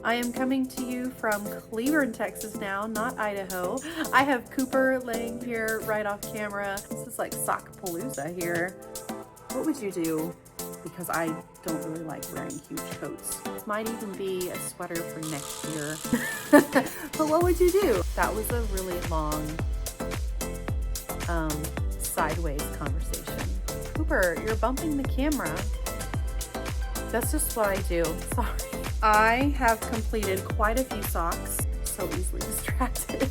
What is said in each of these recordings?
I am coming to you from Cleburne, Texas now, not Idaho. I have Cooper laying here right off camera. This is like Sockapalooza here. What would you do? Because I don't really like wearing huge coats. This might even be a sweater for next year. But what would you do? That was a really long sideways conversation. Cooper, you're bumping the camera. That's just what I do. Sorry. I have completed quite a few socks. So easily distracted.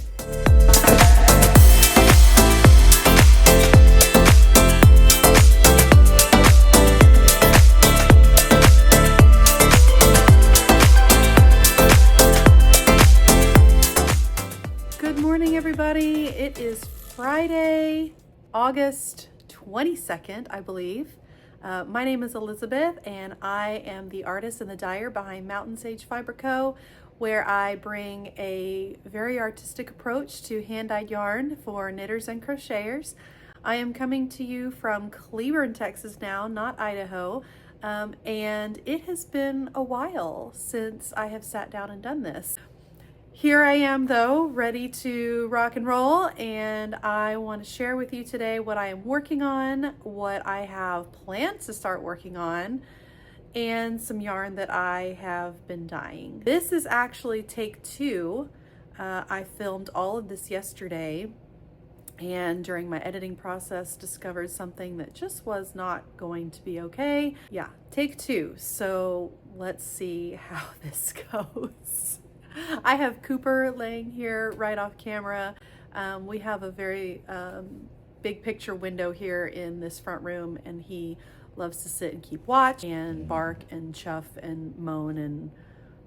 Good morning, everybody. It is Friday, August 22nd, I believe. My name is Elizabeth, and I am the artist and the dyer behind mountainsagefiberco, where I bring a very artistic approach to hand-dyed yarn for knitters and crocheters. I am coming to you from Cleburne, Texas now, not Idaho, and it has been a while since I have sat down and done this. Here I am though, ready to rock and roll, and I want to share with you today what I am working on, what I have plans to start working on, and some yarn that I have been dyeing. This is actually take two. I filmed all of this yesterday, and during my editing process discovered something that just was not going to be okay. Yeah, take two. So let's see how this goes. I have Cooper laying here right off camera. We have a very big picture window here in this front room, and he loves to sit and keep watch and bark and chuff and moan and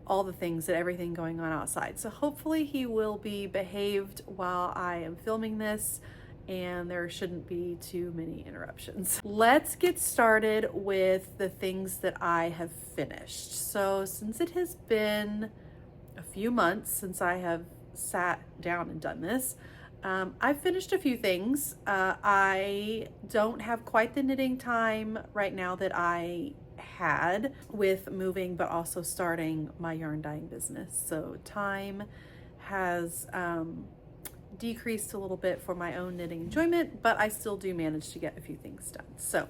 all the things and everything going on outside. So hopefully he will be behaved while I am filming this, and there shouldn't be too many interruptions. Let's get started with the things that I have finished. So since it has been a few months since I have sat down and done this, I've finished a few things. I don't have quite the knitting time right now that I had with moving, but also starting my yarn dyeing business. So time has decreased a little bit for my own knitting enjoyment, but I still do manage to get a few things done. So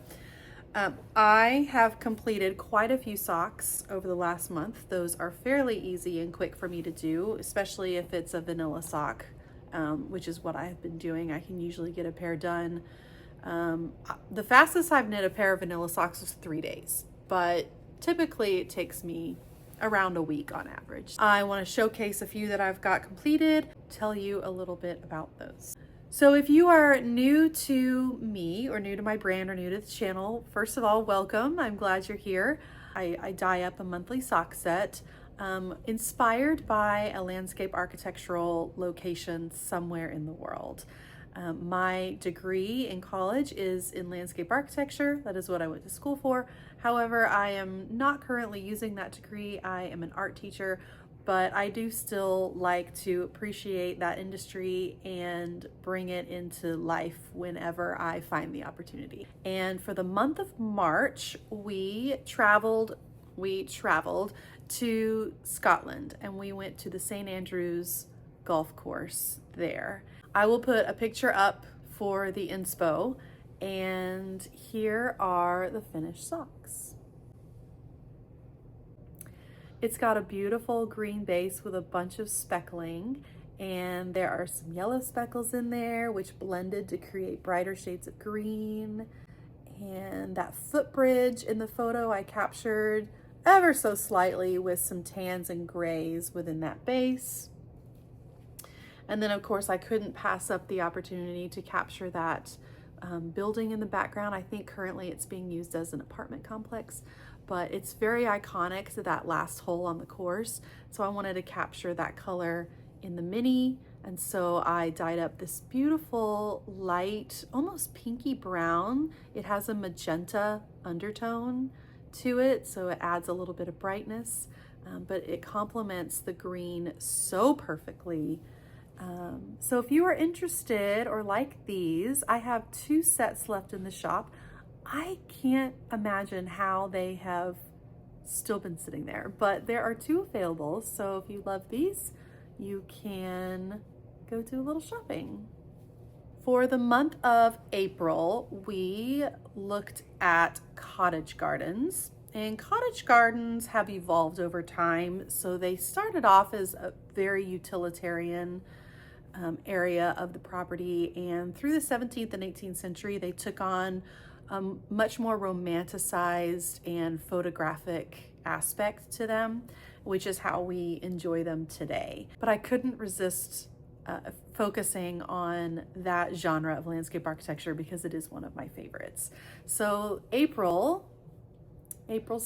I have completed quite a few socks over the last month. Those are fairly easy and quick for me to do, especially if it's a vanilla sock, which is what I have been doing. I can usually get a pair done. The fastest I've knit a pair of vanilla socks is 3 days, but typically it takes me around a week on average. I want to showcase a few that I've got completed, tell you a little bit about those. So if you are new to me or new to my brand or new to the channel, first of all, welcome. I'm glad you're here. I dye up a monthly sock set inspired by a landscape architectural location somewhere in the world. My degree in college is in landscape architecture. That is what I went to school for. However, I am not currently using that degree. I am an art teacher, but I do still like to appreciate that industry and bring it into life whenever I find the opportunity. And for the month of March, we traveled to Scotland, and we went to the St. Andrews golf course there. I will put a picture up for the inspo, and here are the finished socks. It's got a beautiful green base with a bunch of speckling, and there are some yellow speckles in there which blended to create brighter shades of green. And that footbridge in the photo I captured ever so slightly with some tans and grays within that base. And then of course I couldn't pass up the opportunity to capture that building in the background. I think currently it's being used as an apartment complex, but it's very iconic to that last hole on the course. So I wanted to capture that color in the mini. And so I dyed up this beautiful light, almost pinky brown. It has a magenta undertone to it, so it adds a little bit of brightness, but it complements the green so perfectly. So if you are interested or like these, I have 2 sets left in the shop. I can't imagine how they have still been sitting there, but there are 2 available. So if you love these, you can go do a little shopping. For the month of April, we looked at cottage gardens, and cottage gardens have evolved over time. So they started off as a very utilitarian area of the property, and through the 17th and 18th century, they took on much more romanticized and photographic aspect to them, which is how we enjoy them today. But I couldn't resist focusing on that genre of landscape architecture because it is one of my favorites. So April's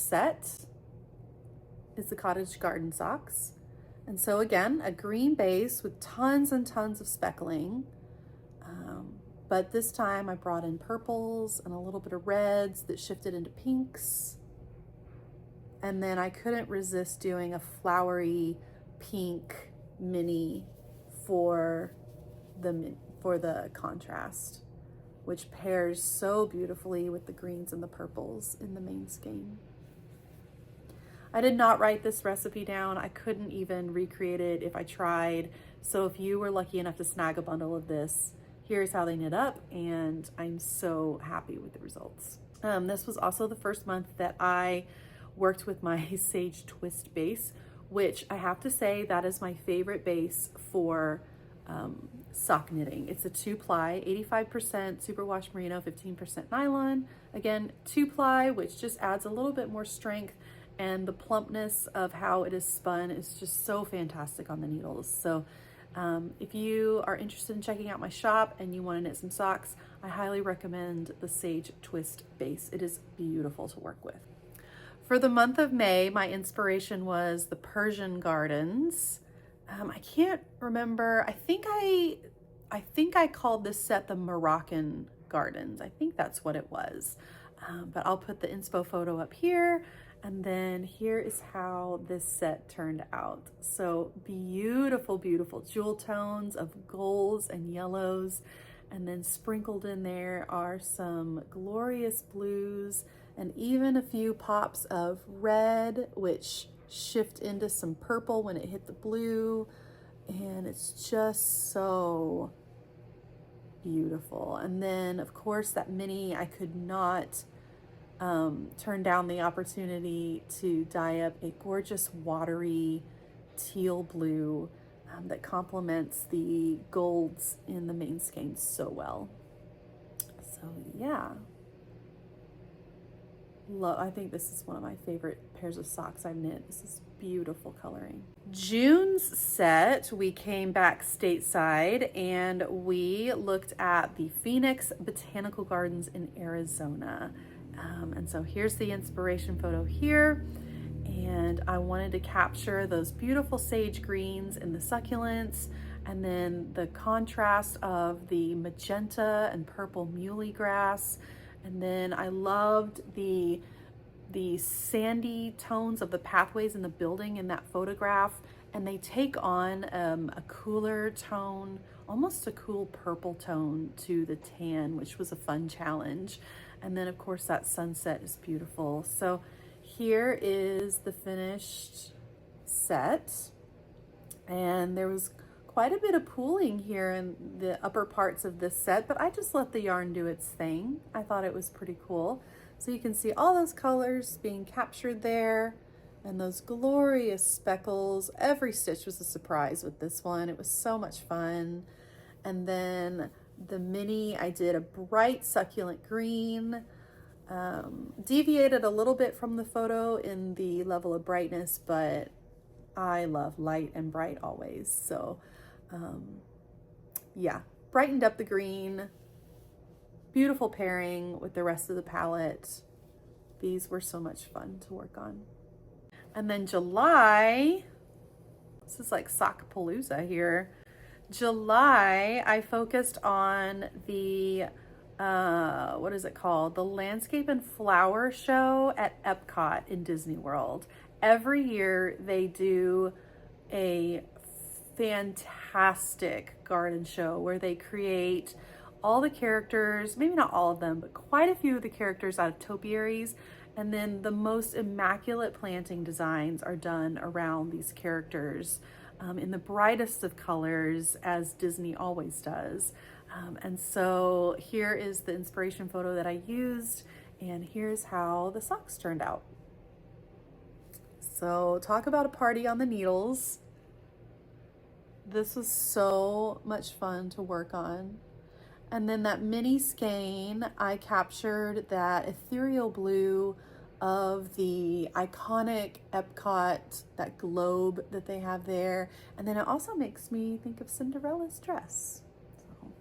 set is the cottage garden socks. And so again, a green base with tons and tons of speckling. But this time I brought in purples and a little bit of reds that shifted into pinks. And then I couldn't resist doing a flowery pink mini for the contrast, which pairs so beautifully with the greens and the purples in the main skein. I did not write this recipe down. I couldn't even recreate it if I tried. So if you were lucky enough to snag a bundle of this, here's how they knit up, and I'm so happy with the results. This was also the first month that I worked with my Sage Twist base, which I have to say that is my favorite base for sock knitting. It's a 2-ply, 85% superwash merino, 15% nylon. Again, 2-ply, which just adds a little bit more strength, and the plumpness of how it is spun is just so fantastic on the needles. So if you are interested in checking out my shop and you want to knit some socks, I highly recommend the Sage Twist base. It is beautiful to work with. For the month of May, my inspiration was the Persian gardens. I can't remember. I think I called this set the Moroccan gardens. I think that's what it was. But I'll put the inspo photo up here. And then here is how this set turned out. So beautiful, beautiful jewel tones of golds and yellows. And then sprinkled in there are some glorious blues and even a few pops of red, which shift into some purple when it hit the blue. And it's just so beautiful. And then of course that mini, I could not turn down the opportunity to dye up a gorgeous watery teal blue that complements the golds in the main skein so well. So yeah, I think this is one of my favorite pairs of socks I've knit. This is beautiful coloring. June's set, we came back stateside and we looked at the Phoenix Botanical Gardens in Arizona. And so here's the inspiration photo here. And I wanted to capture those beautiful sage greens and the succulents, and then the contrast of the magenta and purple muhly grass. And then I loved the sandy tones of the pathways in the building in that photograph. And they take on a cooler tone, almost a cool purple tone to the tan, which was a fun challenge. And then of course that sunset is beautiful. So here is the finished set. And there was quite a bit of pooling here in the upper parts of this set, but I just let the yarn do its thing. I thought it was pretty cool. So you can see all those colors being captured there and those glorious speckles. Every stitch was a surprise with this one. It was so much fun. And then the mini, I did a bright succulent green, deviated a little bit from the photo in the level of brightness, but I love light and bright always. So yeah, brightened up the green, beautiful pairing with the rest of the palette. These were so much fun to work on. And then July, this is like Sockapalooza here. July, I focused on the, what is it called? The Landscape and Flower Show at Epcot in Disney World. Every year they do a fantastic garden show where they create all the characters, maybe not all of them, but quite a few of the characters out of topiaries, And then the most immaculate planting designs are done around these characters in the brightest of colors, as Disney always does. And so here is the inspiration photo that I used, and here's how the socks turned out. So talk about a party on the needles. This was so much fun to work on. And then that mini skein, I captured that ethereal blue of the iconic Epcot, that globe that they have there. And then it also makes me think of Cinderella's dress. So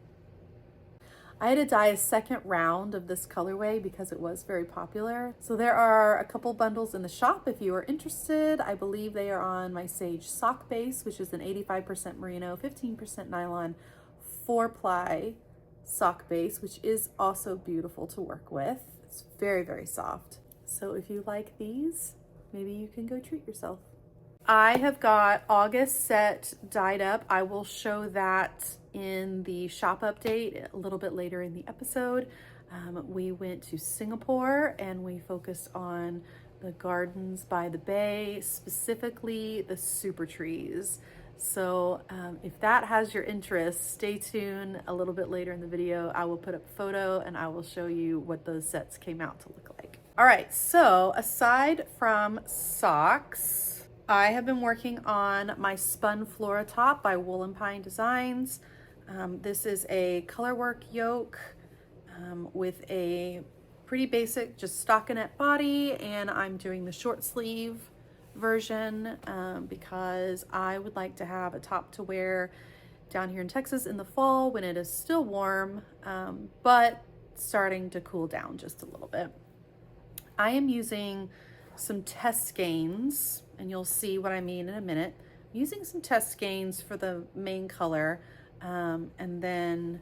I had to dye a second round of this colorway because it was very popular. So there are a couple bundles in the shop if you are interested. I believe they are on my Sage sock base, which is an 85% merino, 15% nylon, 4-ply sock base, which is also beautiful to work with. It's very, very soft. So if you like these, maybe you can go treat yourself. I have got August set dyed up. I will show that in the shop update a little bit later in the episode. We went to Singapore and we focused on the gardens by the bay, specifically the super trees. So if that has your interest, stay tuned. A little bit later in the video, I will put up a photo and I will show you what those sets came out to look like. All right, so aside from socks, I have been working on my Spun Flora top by Wool & Pine Designs. This is a colorwork yoke with a pretty basic, just stockinette body, and I'm doing the short sleeve version because I would like to have a top to wear down here in Texas in the fall when it is still warm, but starting to cool down just a little bit. I am using some test skeins, and you'll see what I mean in a minute. I'm using some test skeins for the main color, and then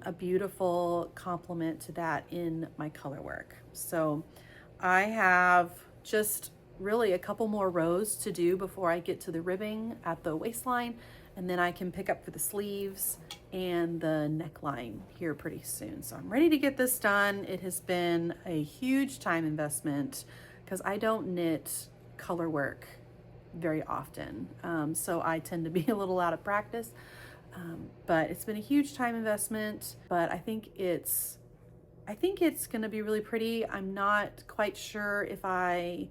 a beautiful complement to that in my color work. So I have just really a couple more rows to do before I get to the ribbing at the waistline, and then I can pick up for the sleeves and the neckline here pretty soon. So I'm ready to get this done. It has been a huge time investment because I don't knit color work very often. So I tend to be a little out of practice, but it's been a huge time investment, but I think it's gonna be really pretty. I'm not quite sure if I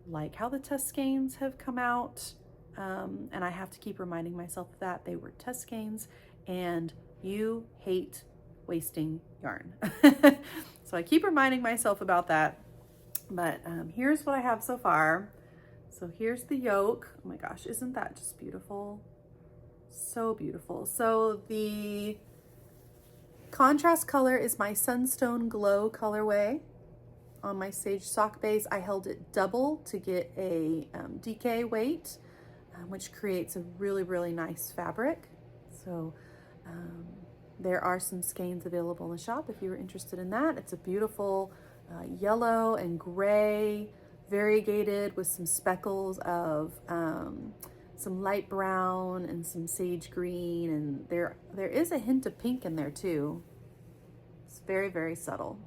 like how the test skeins have come out. And I have to keep reminding myself that they were test skeins and you hate wasting yarn. So I keep reminding myself about that. But here's what I have so far. So here's the yoke. Oh my gosh, isn't that just beautiful? So beautiful. So the contrast color is my Sunstone Glow colorway. On my Sage sock base, I held it double to get a DK weight, which creates a really, really nice fabric. So there are some skeins available in the shop if you're interested in that. It's a beautiful yellow and gray, variegated with some speckles of some light brown and some sage green, and there is a hint of pink in there too. It's very, very subtle.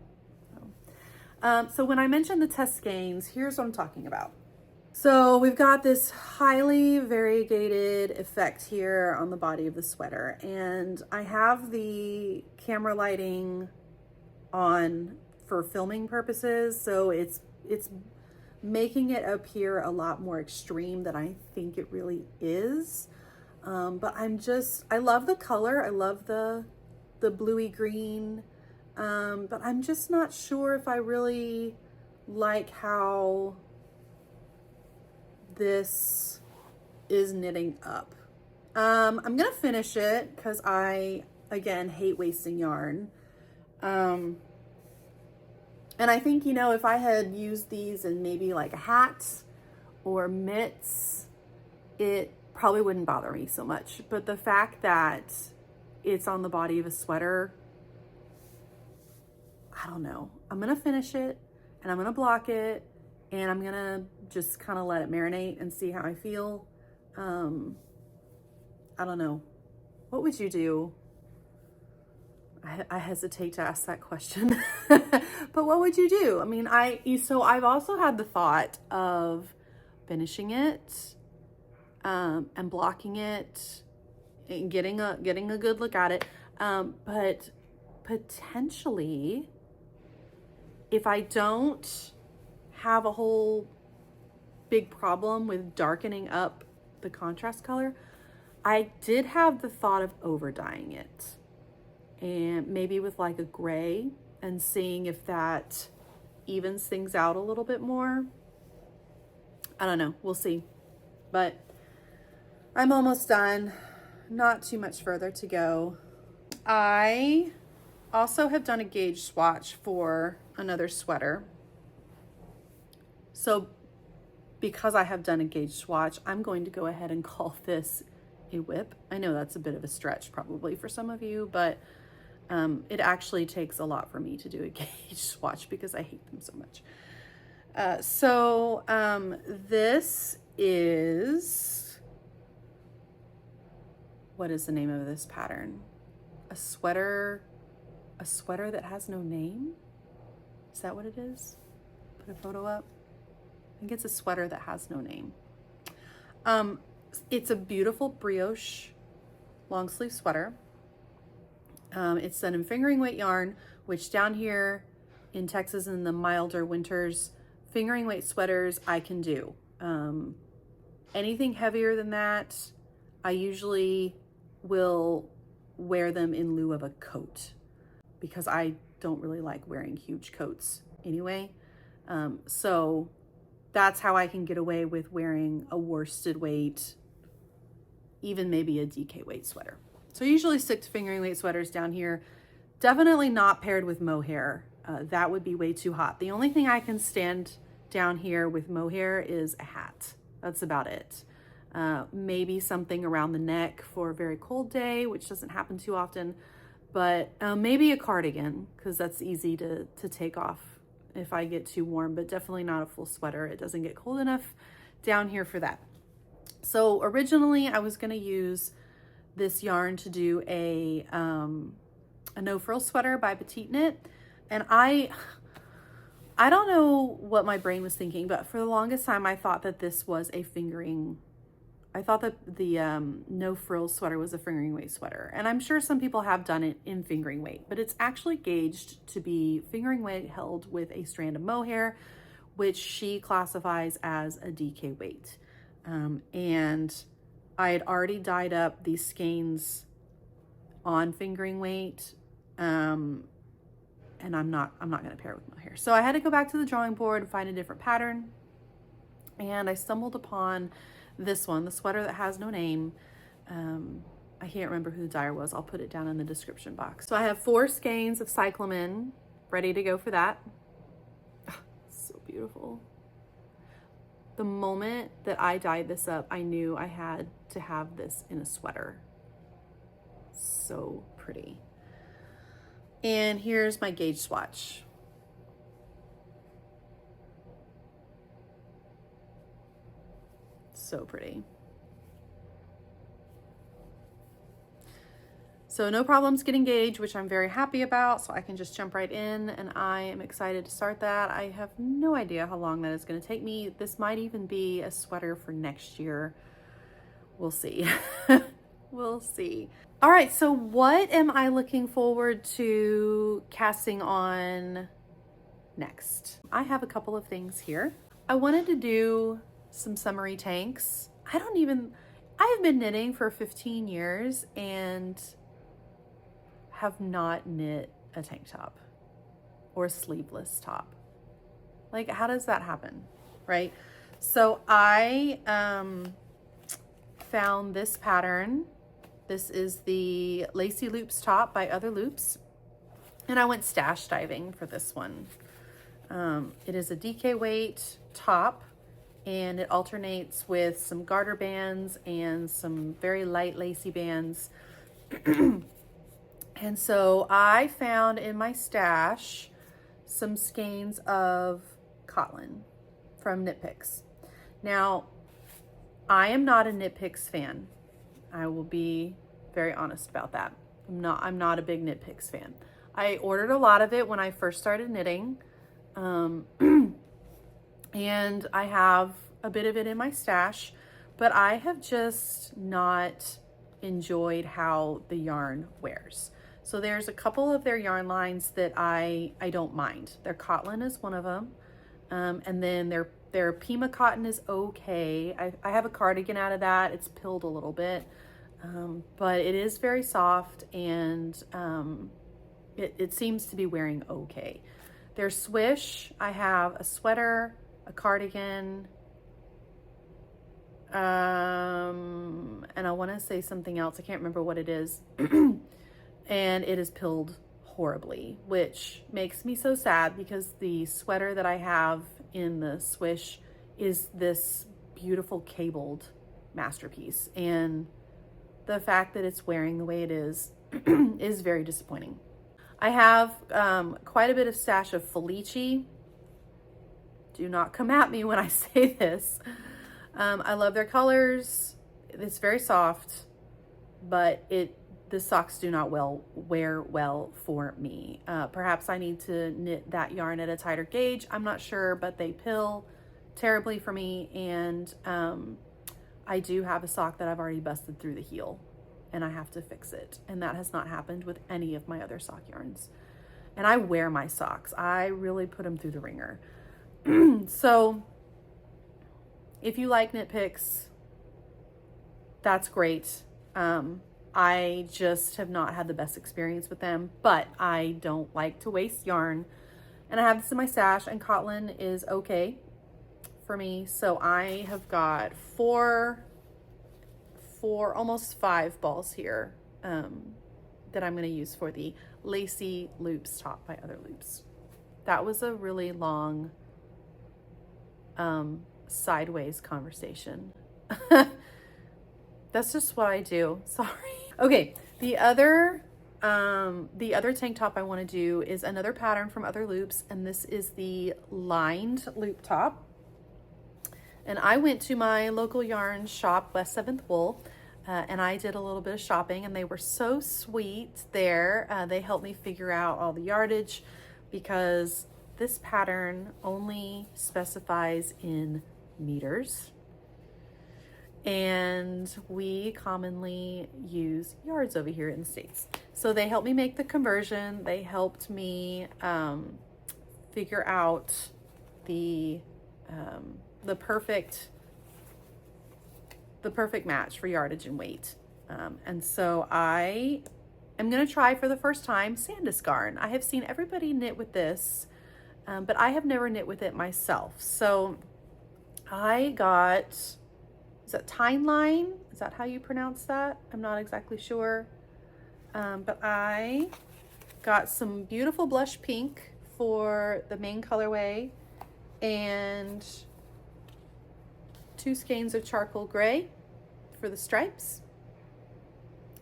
So when I mentioned the test skeins, here's what I'm talking about. So we've got this highly variegated effect here on the body of the sweater, and I have the camera lighting on for filming purposes, so it's making it appear a lot more extreme than I think it really is. But I love the color. I love the bluey green, but I'm just not sure if I really like how this is knitting up. I'm gonna finish it because I, again, hate wasting yarn. And I think, you know, if I had used these in maybe like a hat or mitts, it probably wouldn't bother me so much. But the fact that it's on the body of a sweater, I don't know. I'm gonna finish it and I'm gonna block it and I'm gonna just kind of let it marinate and see how I feel. I don't know. What would you do? I hesitate to ask that question, but what would you do? I mean, so I've also had the thought of finishing it, and blocking it and getting a good look at it. But potentially, if I don't have a whole big problem with darkening up the contrast color, I did have the thought of over dyeing it, and maybe with like a gray, and seeing if that evens things out a little bit more. I don't know, we'll see. But I'm almost done, not too much further to go. I also have done a gauge swatch for another sweater. So because I have done a gauge swatch, I'm going to go ahead and call this a WIP. I know that's a bit of a stretch probably for some of you, but it actually takes a lot for me to do a gauge swatch because I hate them so much. This is, what is the name of this pattern? A sweater that has no name? Is that what it is? Put a photo up. I think it's a sweater that has no name. It's a beautiful brioche long sleeve sweater. It's done in fingering weight yarn, which down here in Texas in the milder winters, fingering weight sweaters I can do. Anything heavier than that, I usually will wear them in lieu of a coat because I don't really like wearing huge coats anyway. So that's how I can get away with wearing a worsted weight, even maybe a DK weight sweater. So I usually stick to fingering weight sweaters down here. Definitely not paired with mohair. That would be way too hot. The only thing I can stand down here with mohair is a hat. That's about it. Maybe something around the neck for a very cold day, which doesn't happen too often, but maybe a cardigan, because that's easy to take off if I get too warm, but definitely not a full sweater. It doesn't get cold enough down here for that. So originally I was gonna use this yarn to do a no frill sweater by Petite Knit, and I don't know what my brain was thinking, but for the longest time I thought that this was a fingering. I thought that the no frills sweater was a fingering weight sweater, and I'm sure some people have done it in fingering weight, but it's actually gauged to be fingering weight held with a strand of mohair, which she classifies as a DK weight. And I had already dyed up these skeins on fingering weight, and I'm not gonna pair it with mohair. So I had to go back to the drawing board and find a different pattern, and I stumbled upon this one, the sweater that has no name. I can't remember who the dyer was. I'll put it down in the description box. So I have 4 skeins of cyclamen ready to go for that. Oh, so beautiful. The moment that I dyed this up, I knew I had to have this in a sweater. So pretty. And here's my gauge swatch. So pretty. So no problems getting gauge, which I'm very happy about. So I can just jump right in, and I am excited to start that. I have no idea how long that is going to take me. This might even be a sweater for next year. We'll see. We'll see. All right, so what am I looking forward to casting on next? I have a couple of things here. I wanted to do some summery tanks. I have been knitting for 15 years and have not knit a tank top or a sleeveless top. Like, how does that happen, right? So I found this pattern. This is the Lacey Loops top by Other Loops, and I went stash diving for this one. It is a DK weight top, and it alternates with some garter bands and some very light lacy bands. And so I found in my stash some skeins of Kotlin from Knit Picks. Now, I am not a Knit Picks fan. I will be very honest about that. I'm not a big Knit Picks fan. I ordered a lot of it when I first started knitting. And I have a bit of it in my stash, but I have just not enjoyed how the yarn wears. So there's a couple of their yarn lines that I don't mind. Their Cotton is one of them. And then their Pima cotton is okay. I have a cardigan out of that. It's pilled a little bit, but it is very soft, and it seems to be wearing okay. Their Swish, I have a sweater, a cardigan, and I want to say something else. I can't remember what it is. And it is pilled horribly, which makes me so sad because the sweater that I have in the Swish is this beautiful cabled masterpiece, and the fact that it's wearing the way it is is very disappointing. I have quite a bit of stash of Felici. Do not come at me when I say this. I love their colors. It's very soft, but the socks do not wear well for me. Perhaps I need to knit that yarn at a tighter gauge. I'm not sure, but they pill terribly for me. And I do have a sock that I've already busted through the heel, and I have to fix it. And that has not happened with any of my other sock yarns. And I wear my socks. I really put them through the ringer. So if you like Knit Picks, that's great. I just have not had the best experience with them, but I don't like to waste yarn. And I have this in my stash, and Cotton is okay for me. So I have got four, almost 5 balls here that I'm going to use for the Lacey Loops top by Other Loops. That was a really long sideways conversation. That's just what I do. Sorry. Okay, the other tank top I want to do is another pattern from Other Loops, and this is the lined loop top. And I went to my local yarn shop, West 7th Wool, and I did a little bit of shopping, and they were so sweet there. They helped me figure out all the yardage, because this pattern only specifies in meters, and we commonly use yards over here in the States. So they helped me make the conversion. They helped me figure out the perfect match for yardage and weight. And so I am going to try for the first time Sandus garn. I have seen everybody knit with this, but I have never knit with it myself. So I got, is that Tyne Line? Is that how you pronounce that? I'm not exactly sure. But I got some beautiful blush pink for the main colorway, and 2 skeins of charcoal gray for the stripes.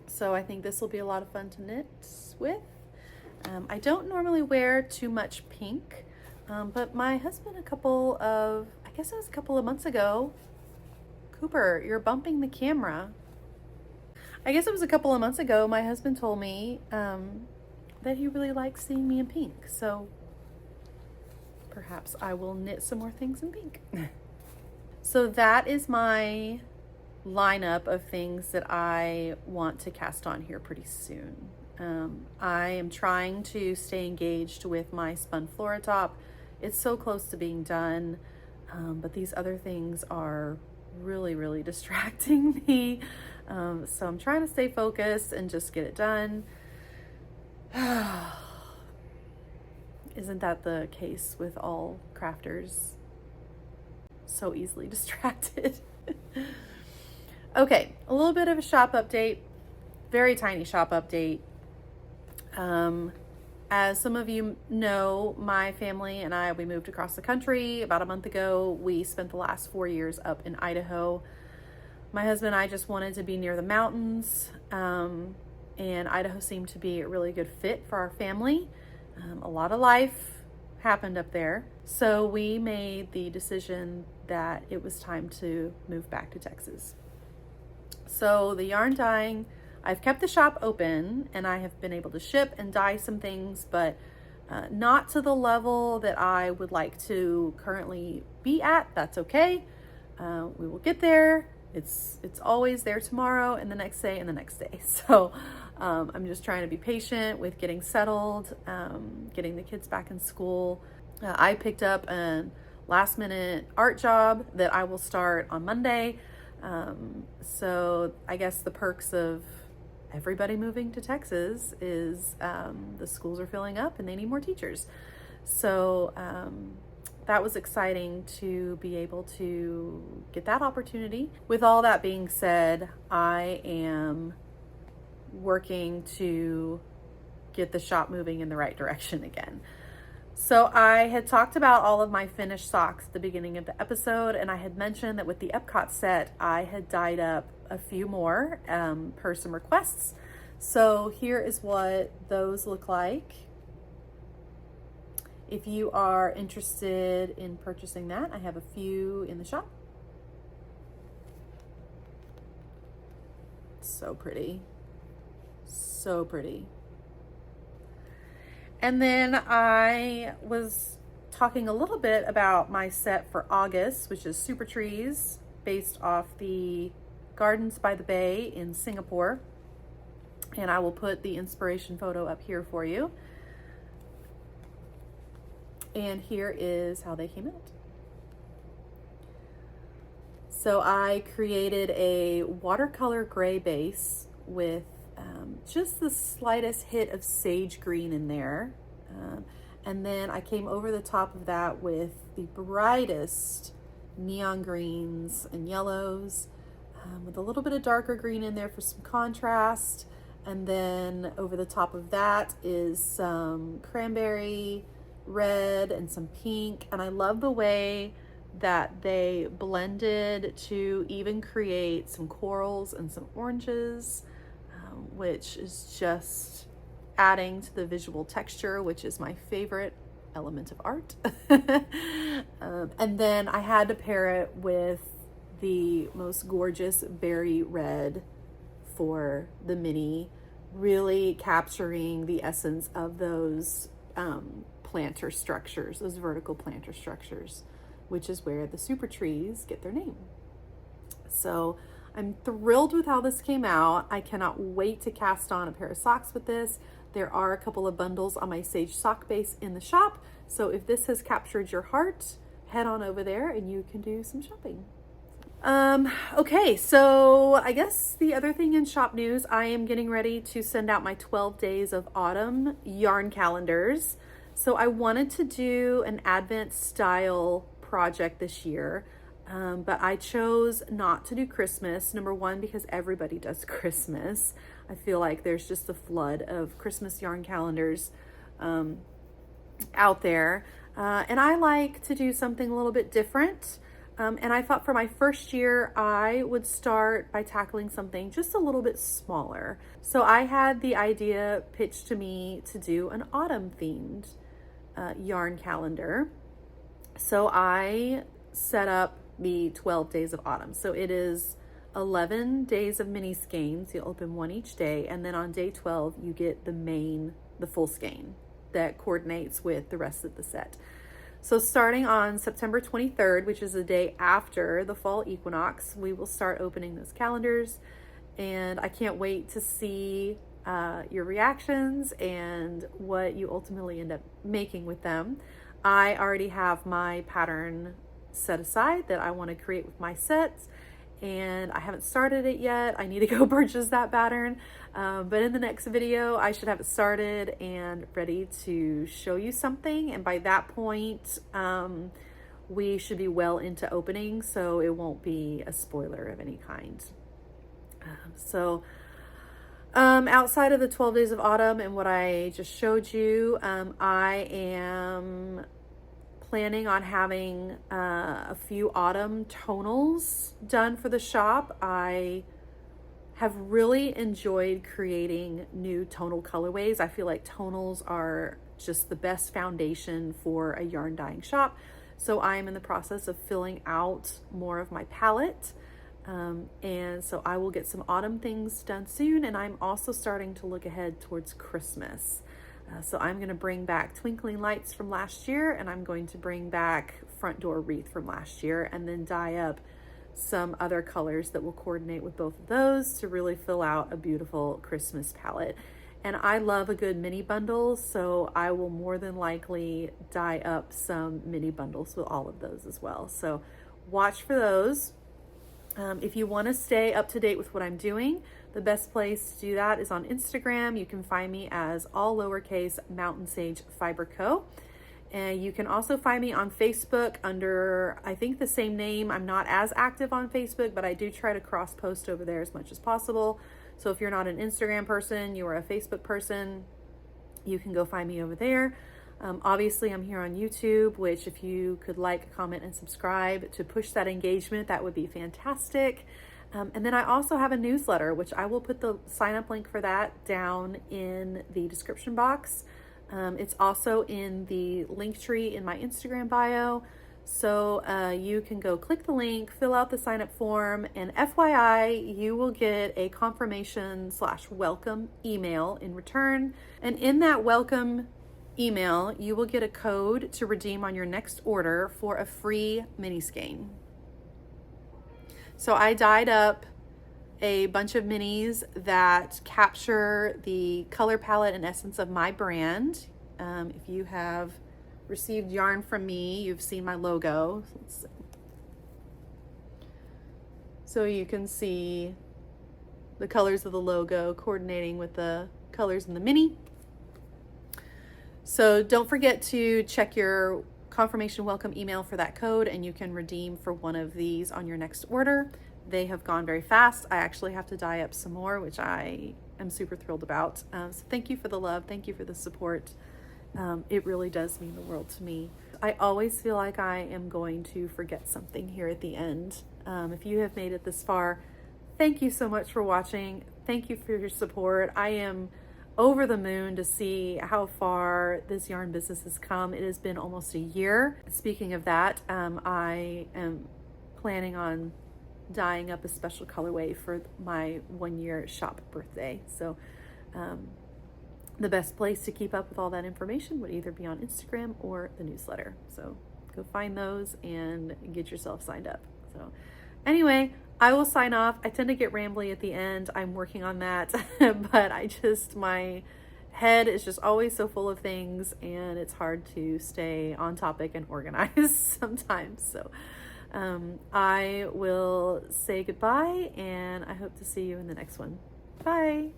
So I think this will be a lot of fun to knit with. I don't normally wear too much pink, but my husband I guess it was a couple of months ago, Cooper, you're bumping the camera. I guess it was a couple of months ago, my husband told me that he really likes seeing me in pink. So perhaps I will knit some more things in pink. So that is my lineup of things that I want to cast on here pretty soon. I am trying to stay engaged with my Spun Flora top. It's so close to being done, but these other things are really, really distracting me. So I'm trying to stay focused and just get it done. Isn't that the case with all crafters? So easily distracted. Okay, a little bit of a shop update, very tiny shop update. As some of you know, my family and I, we moved across the country about a month ago. We spent the last 4 years up in Idaho. My husband and I just wanted to be near the mountains, and Idaho seemed to be a really good fit for our family. A lot of life happened up there, so we made the decision that it was time to move back to Texas. So the yarn dyeing, I've kept the shop open and I have been able to ship and dye some things, but not to the level that I would like to currently be at. That's okay. We will get there. It's always there tomorrow and the next day and the next day. So I'm just trying to be patient with getting settled, getting the kids back in school. I picked up a last minute art job that I will start on Monday. So I guess the perks of everybody moving to Texas is the schools are filling up and they need more teachers. So that was exciting to be able to get that opportunity. With all that being said, I am working to get the shop moving in the right direction again. So I had talked about all of my finished socks at the beginning of the episode, and I had mentioned that with the Epcot set, I had dyed up a few more per some requests. So here is what those look like. If you are interested in purchasing that, I have a few in the shop. So pretty. So pretty. And then I was talking a little bit about my set for August, which is Super Trees, based off the Gardens by the Bay in Singapore. And I will put the inspiration photo up here for you. And here is how they came out. So I created a watercolor gray base with just the slightest hit of sage green in there. And then I came over the top of that with the brightest neon greens and yellows, with a little bit of darker green in there for some contrast. And then over the top of that is some cranberry red and some pink. And I love the way that they blended to even create some corals and some oranges, which is just adding to the visual texture, which is my favorite element of art. And then I had to pair it with the most gorgeous berry red for the mini, really capturing the essence of those planter structures, those vertical planter structures, which is where the Super Trees get their name. So I'm thrilled with how this came out. I cannot wait to cast on a pair of socks with this. There are a couple of bundles on my Sage sock base in the shop. So if this has captured your heart, head on over there and you can do some shopping. Okay, so I guess the other thing in shop news, I am getting ready to send out my 12 days of autumn yarn calendars. So I wanted to do an Advent style project this year, but I chose not to do Christmas. Number one, because everybody does Christmas. I feel like there's just a flood of Christmas yarn calendars out there. And I like to do something a little bit different. And I thought for my first year, I would start by tackling something just a little bit smaller. So I had the idea pitched to me to do an autumn themed yarn calendar. So I set up the 12 days of autumn. So it is 11 days of mini skeins. You'll open one each day. And then on day 12, you get the full skein that coordinates with the rest of the set. So starting on September 23rd, which is the day after the fall equinox, we will start opening those calendars. And I can't wait to see your reactions and what you ultimately end up making with them. I already have my pattern set aside that I want to create with my sets, and I haven't started it yet. I need to go purchase that pattern, but in the next video I should have it started and ready to show you something, and by that point we should be well into opening, so it won't be a spoiler of any kind. Outside of the 12 days of autumn and what I just showed you, I am planning on having a few autumn tonals done for the shop. I have really enjoyed creating new tonal colorways. I feel like tonals are just the best foundation for a yarn dyeing shop. So I'm in the process of filling out more of my palette. And so I will get some autumn things done soon, and I'm also starting to look ahead towards Christmas. So I'm going to bring back twinkling lights from last year, and I'm going to bring back front door wreath from last year, and then dye up some other colors that will coordinate with both of those to really fill out a beautiful Christmas palette. And I love a good mini bundle, so I will more than likely dye up some mini bundles with all of those as well. So watch for those. If you want to stay up to date with what I'm doing, the best place to do that is on Instagram. You can find me as all lowercase mountainsagefiberco. And you can also find me on Facebook under, I think, the same name. I'm not as active on Facebook, but I do try to cross post over there as much as possible. So if you're not an Instagram person, you are a Facebook person, you can go find me over there. Obviously, I'm here on YouTube, which if you could like, comment, and subscribe to push that engagement, that would be fantastic. And then I also have a newsletter, which I will put the sign up link for that down in the description box. It's also in the link tree in my Instagram bio. So you can go click the link, fill out the sign up form, and FYI, you will get a confirmation/welcome email in return. And in that welcome email, you will get a code to redeem on your next order for a free mini skein. So I dyed up a bunch of minis that capture the color palette and essence of my brand. If you have received yarn from me, you've seen my logo. So you can see the colors of the logo coordinating with the colors in the mini. So don't forget to check your confirmation welcome email for that code, and you can redeem for one of these on your next order. They have gone very fast. I actually have to dye up some more, which I am super thrilled about. So thank you for the love. Thank you for the support. It really does mean the world to me. I always feel like I am going to forget something here at the end. If you have made it this far, thank you so much for watching. Thank you for your support. I am over the moon to see how far this yarn business has come. It has been almost a year. Speaking of that, I am planning on dyeing up a special colorway for my 1-year shop birthday. So the best place to keep up with all that information would either be on Instagram or the newsletter. So go find those and get yourself signed up. So anyway, I will sign off. I tend to get rambly at the end. I'm working on that, but my head is just always so full of things, and it's hard to stay on topic and organized sometimes. So I will say goodbye, and I hope to see you in the next one. Bye.